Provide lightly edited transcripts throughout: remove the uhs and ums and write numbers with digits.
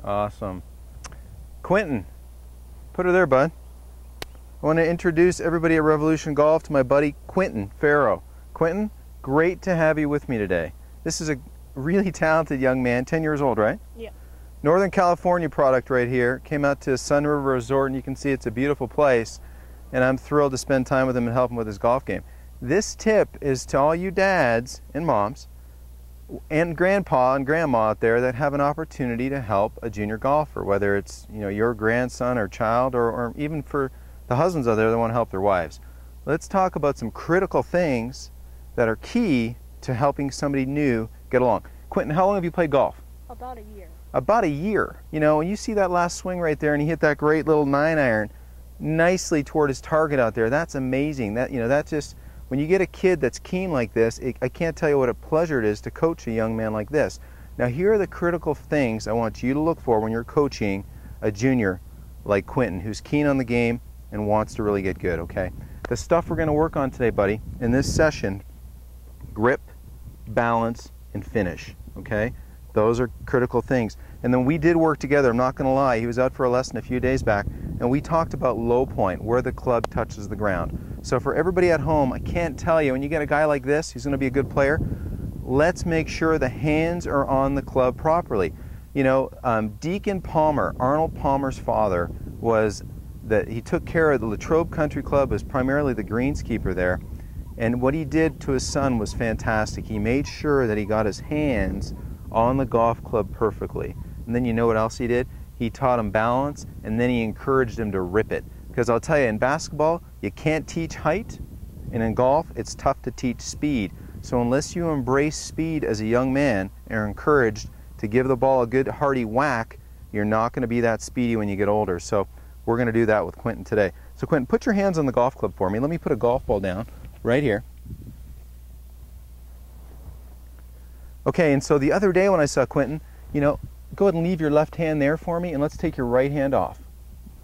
Awesome. Quentin, put her there, bud. I want to introduce everybody at Revolution Golf to my buddy Quentin Farrow. Quentin, great to have you with me today. This is a really talented young man, 10 years old, right? Yeah. Northern California product right here. Came out to Sun River Resort, and you can see it's a beautiful place. And I'm thrilled to spend time with him and help him with his golf game. This tip is to all you dads and moms and grandpa and grandma out there that have an opportunity to help a junior golfer, whether it's your grandson or child, or even for the husbands out there that want to help their wives. Let's talk about some critical things that are key to helping somebody new get along. Quentin, how long have you played golf? About a year. About a year. When you see that last swing right there and he hit that great little 9-iron nicely toward his target out there, that's amazing. That's just, when you get a kid that's keen like this, I can't tell you what a pleasure it is to coach a young man like this. Now here are the critical things I want you to look for when you're coaching a junior like Quentin, who's keen on the game and wants to really get good, okay? The stuff we're going to work on today, buddy, in this session: grip, balance, and finish, okay? Those are critical things. And then we did work together, I'm not going to lie. He was out for a lesson a few days back, and we talked about low point, where the club touches the ground. So for everybody at home, I can't tell you, when you get a guy like this, he's going to be a good player, let's make sure the hands are on the club properly. Deacon Palmer, Arnold Palmer's father, he took care of the Latrobe Country Club, was primarily the greenskeeper there. And what he did to his son was fantastic. He made sure that he got his hands on the golf club perfectly. And then you know what else he did? He taught him balance, and then he encouraged him to rip it. Because I'll tell you, in basketball, you can't teach height, and in golf, it's tough to teach speed. So unless you embrace speed as a young man and are encouraged to give the ball a good hearty whack, you're not going to be that speedy when you get older. So we're going to do that with Quentin today. So Quentin, put your hands on the golf club for me. Let me put a golf ball down right here. Okay, and so the other day when I saw Quentin, go ahead and leave your left hand there for me, and let's take your right hand off.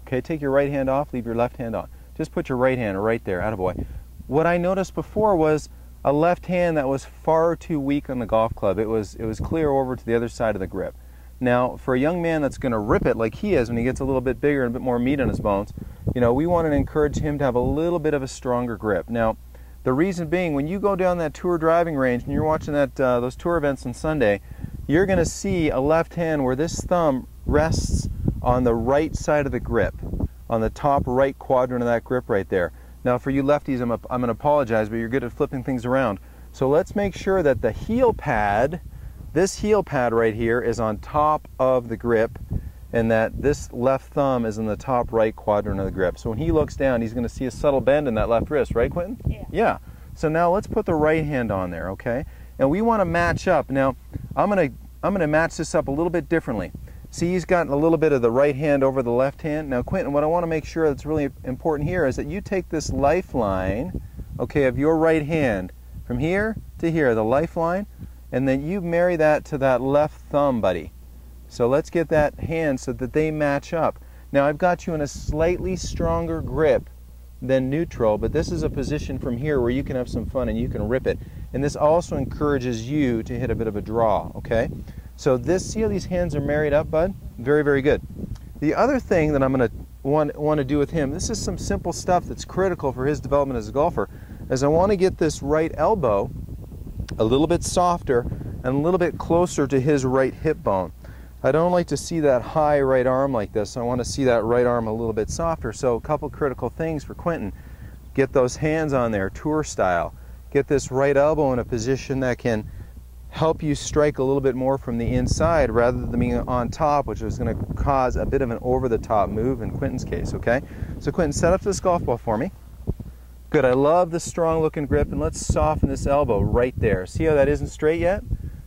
Okay, take your right hand off, leave your left hand on. Just put your right hand right there, attaboy. What I noticed before was a left hand that was far too weak on the golf club. It was clear over to the other side of the grip. Now, for a young man that's going to rip it like he is when he gets a little bit bigger and a bit more meat on his bones, we want to encourage him to have a little bit of a stronger grip. Now, the reason being, when you go down that tour driving range and you're watching those tour events on Sunday, you're going to see a left hand where this thumb rests on the right side of the grip, on the top right quadrant of that grip right there. Now, for you lefties, I'm going to apologize, but you're good at flipping things around. So let's make sure that the heel pad, this heel pad right here, is on top of the grip, and that this left thumb is in the top right quadrant of the grip. So when he looks down, he's going to see a subtle bend in that left wrist, right, Quentin? Yeah. Yeah. So now let's put the right hand on there, okay? And we want to match up. Now, I'm going to match this up a little bit differently. See, he's got a little bit of the right hand over the left hand. Now, Quentin, what I want to make sure that's really important here is that you take this lifeline, okay, of your right hand from here to here, the lifeline, and then you marry that to that left thumb, buddy. So let's get that hand so that they match up. Now, I've got you in a slightly stronger grip than neutral, but this is a position from here where you can have some fun and you can rip it. And this also encourages you to hit a bit of a draw, okay? So see how these hands are married up, bud? Very, very good. The other thing that I'm going to want to do with him, this is some simple stuff that's critical for his development as a golfer, is I want to get this right elbow a little bit softer and a little bit closer to his right hip bone. I don't like to see that high right arm like this. I want to see that right arm a little bit softer. So a couple critical things for Quentin. Get those hands on there, tour style. Get this right elbow in a position that can help you strike a little bit more from the inside rather than being on top, which is going to cause a bit of an over-the-top move in Quentin's case, okay? So Quentin, set up this golf ball for me. Good, I love this strong-looking grip, and let's soften this elbow right there. See how that isn't straight yet?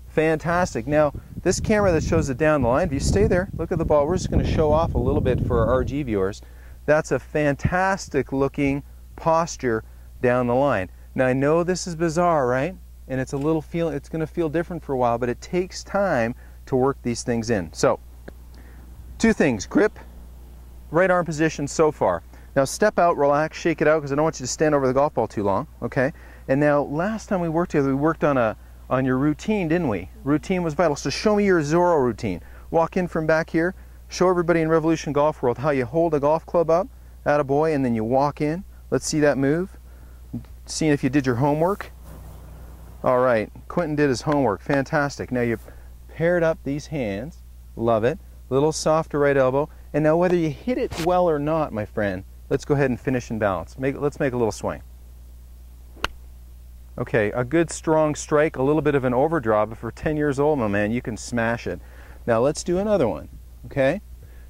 Fantastic. Now, this camera that shows it down the line, if you stay there, look at the ball. We're just going to show off a little bit for our RG viewers. That's a fantastic looking posture down the line. Now, I know this is bizarre, right? And it's going to feel different for a while, but it takes time to work these things in. So, two things: grip, right arm position so far. Now step out, relax, shake it out, because I don't want you to stand over the golf ball too long, okay? And now, last time we worked together, we worked on your routine, didn't we? Routine was vital. So show me your Zorro routine. Walk in from back here, show everybody in Revolution Golf World how you hold a golf club up, attaboy, and then you walk in. Let's see that move. Seeing if you did your homework. All right, Quentin did his homework. Fantastic. Now you paired up these hands. Love it. Little softer right elbow. And now whether you hit it well or not, my friend, let's go ahead and finish in balance. Let's make a little swing. Okay, a good strong strike, a little bit of an overdraw, but for 10 years old, my man, you can smash it. Now let's do another one, okay?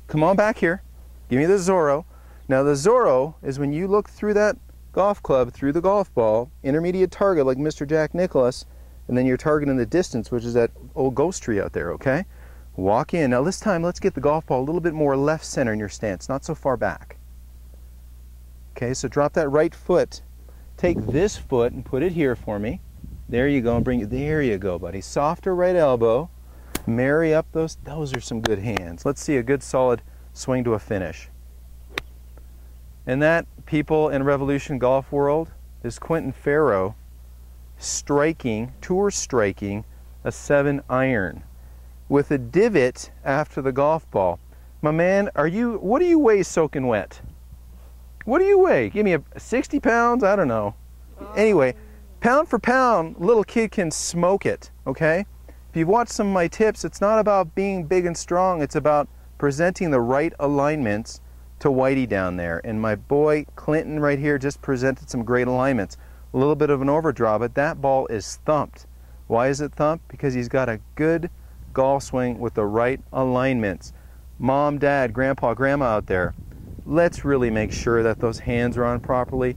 Come on back here. Give me the Zorro. Now the Zorro is when you look through that golf club, through the golf ball, intermediate target like Mr. Jack Nicklaus, and then you're targeting the distance, which is that old ghost tree out there, okay? Walk in. Now this time, let's get the golf ball a little bit more left center in your stance, not so far back. Okay, so drop that right foot. Take this foot and put it here for me. There you go, and bring it. There you go, buddy. Softer right elbow. Marry up those. Those are some good hands. Let's see a good solid swing to a finish. And that, people in Revolution Golf World, is Quentin Farrow striking, tour striking, a 7-iron with a divot after the golf ball. My man, what do you weigh soaking wet? What do you weigh? Give me a 60 pounds? I don't know. Anyway, pound for pound, little kid can smoke it, okay? If you've watched some of my tips, it's not about being big and strong. It's about presenting the right alignments to Whitey down there. And my boy Clinton right here just presented some great alignments. A little bit of an overdraw, but that ball is thumped. Why is it thumped? Because he's got a good golf swing with the right alignments. Mom, dad, grandpa, grandma out there, let's really make sure that those hands are on properly.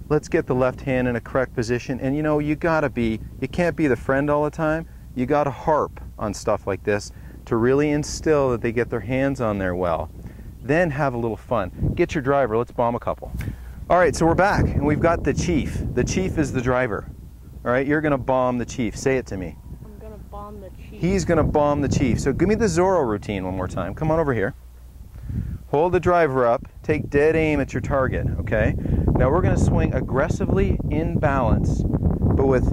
Let's get the left hand in a correct position. And you know, you can't be the friend all the time. You gotta harp on stuff like this to really instill that they get their hands on there well. Then have a little fun. Get your driver, let's bomb a couple. All right, so we're back and we've got the chief. The chief is the driver. All right, you're gonna bomb the chief. Say it to me. I'm gonna bomb the chief. He's gonna bomb the chief. So give me the Zorro routine one more time. Come on over here. Hold the driver up, take dead aim at your target, okay? Now we're gonna swing aggressively in balance, but with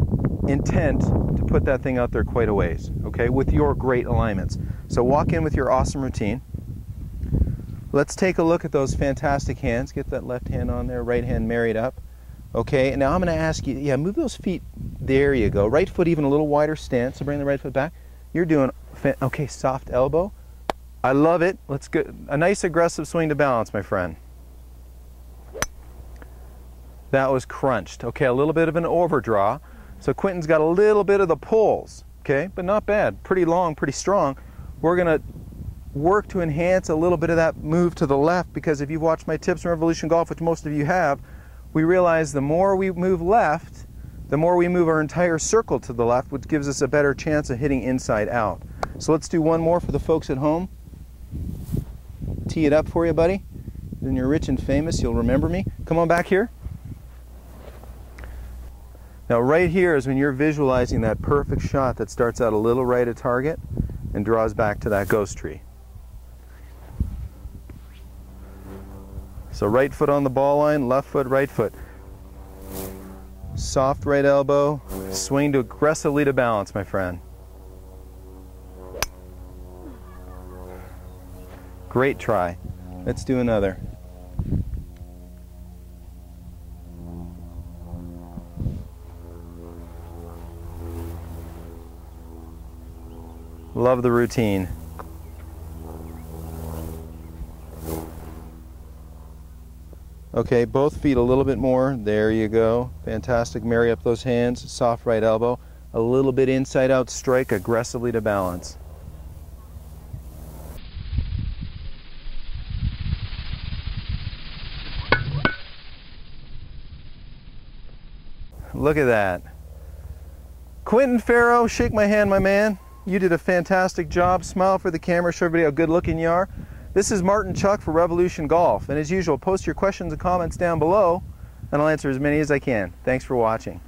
intent to put that thing out there quite a ways, okay? With your great alignments. So walk in with your awesome routine. Let's take a look at those fantastic hands. Get that left hand on there, right hand married up. Okay, now I'm gonna ask you, move those feet. There you go. Right foot even a little wider stance, so bring the right foot back. You're doing, okay, soft elbow. I love it. Let's get a nice aggressive swing to balance, my friend. That was crunched. Okay, a little bit of an overdraw. So Quentin's got a little bit of the pulls, okay, but not bad. Pretty long, pretty strong. We're gonna work to enhance a little bit of that move to the left, because if you've watched my tips from Revolution Golf, which most of you have, we realize the more we move left, the more we move our entire circle to the left, which gives us a better chance of hitting inside out. So let's do one more for the folks at home. Tee it up for you, buddy. Then you're rich and famous, you'll remember me. Come on back here. Now right here is when you're visualizing that perfect shot that starts out a little right at target and draws back to that ghost tree. So right foot on the ball line, left foot, right foot. Soft right elbow, swing to aggressively to balance, my friend. Great try. Let's do another. Love the routine. Okay, both feet a little bit more. There you go. Fantastic. Marry up those hands. Soft right elbow. A little bit inside out strike aggressively to balance. Look at that. Quentin Farrow, shake my hand, my man. You did a fantastic job. Smile for the camera, show everybody how good looking you are. This is Martin Chuck for Revolution Golf. And as usual, post your questions and comments down below, and I'll answer as many as I can. Thanks for watching.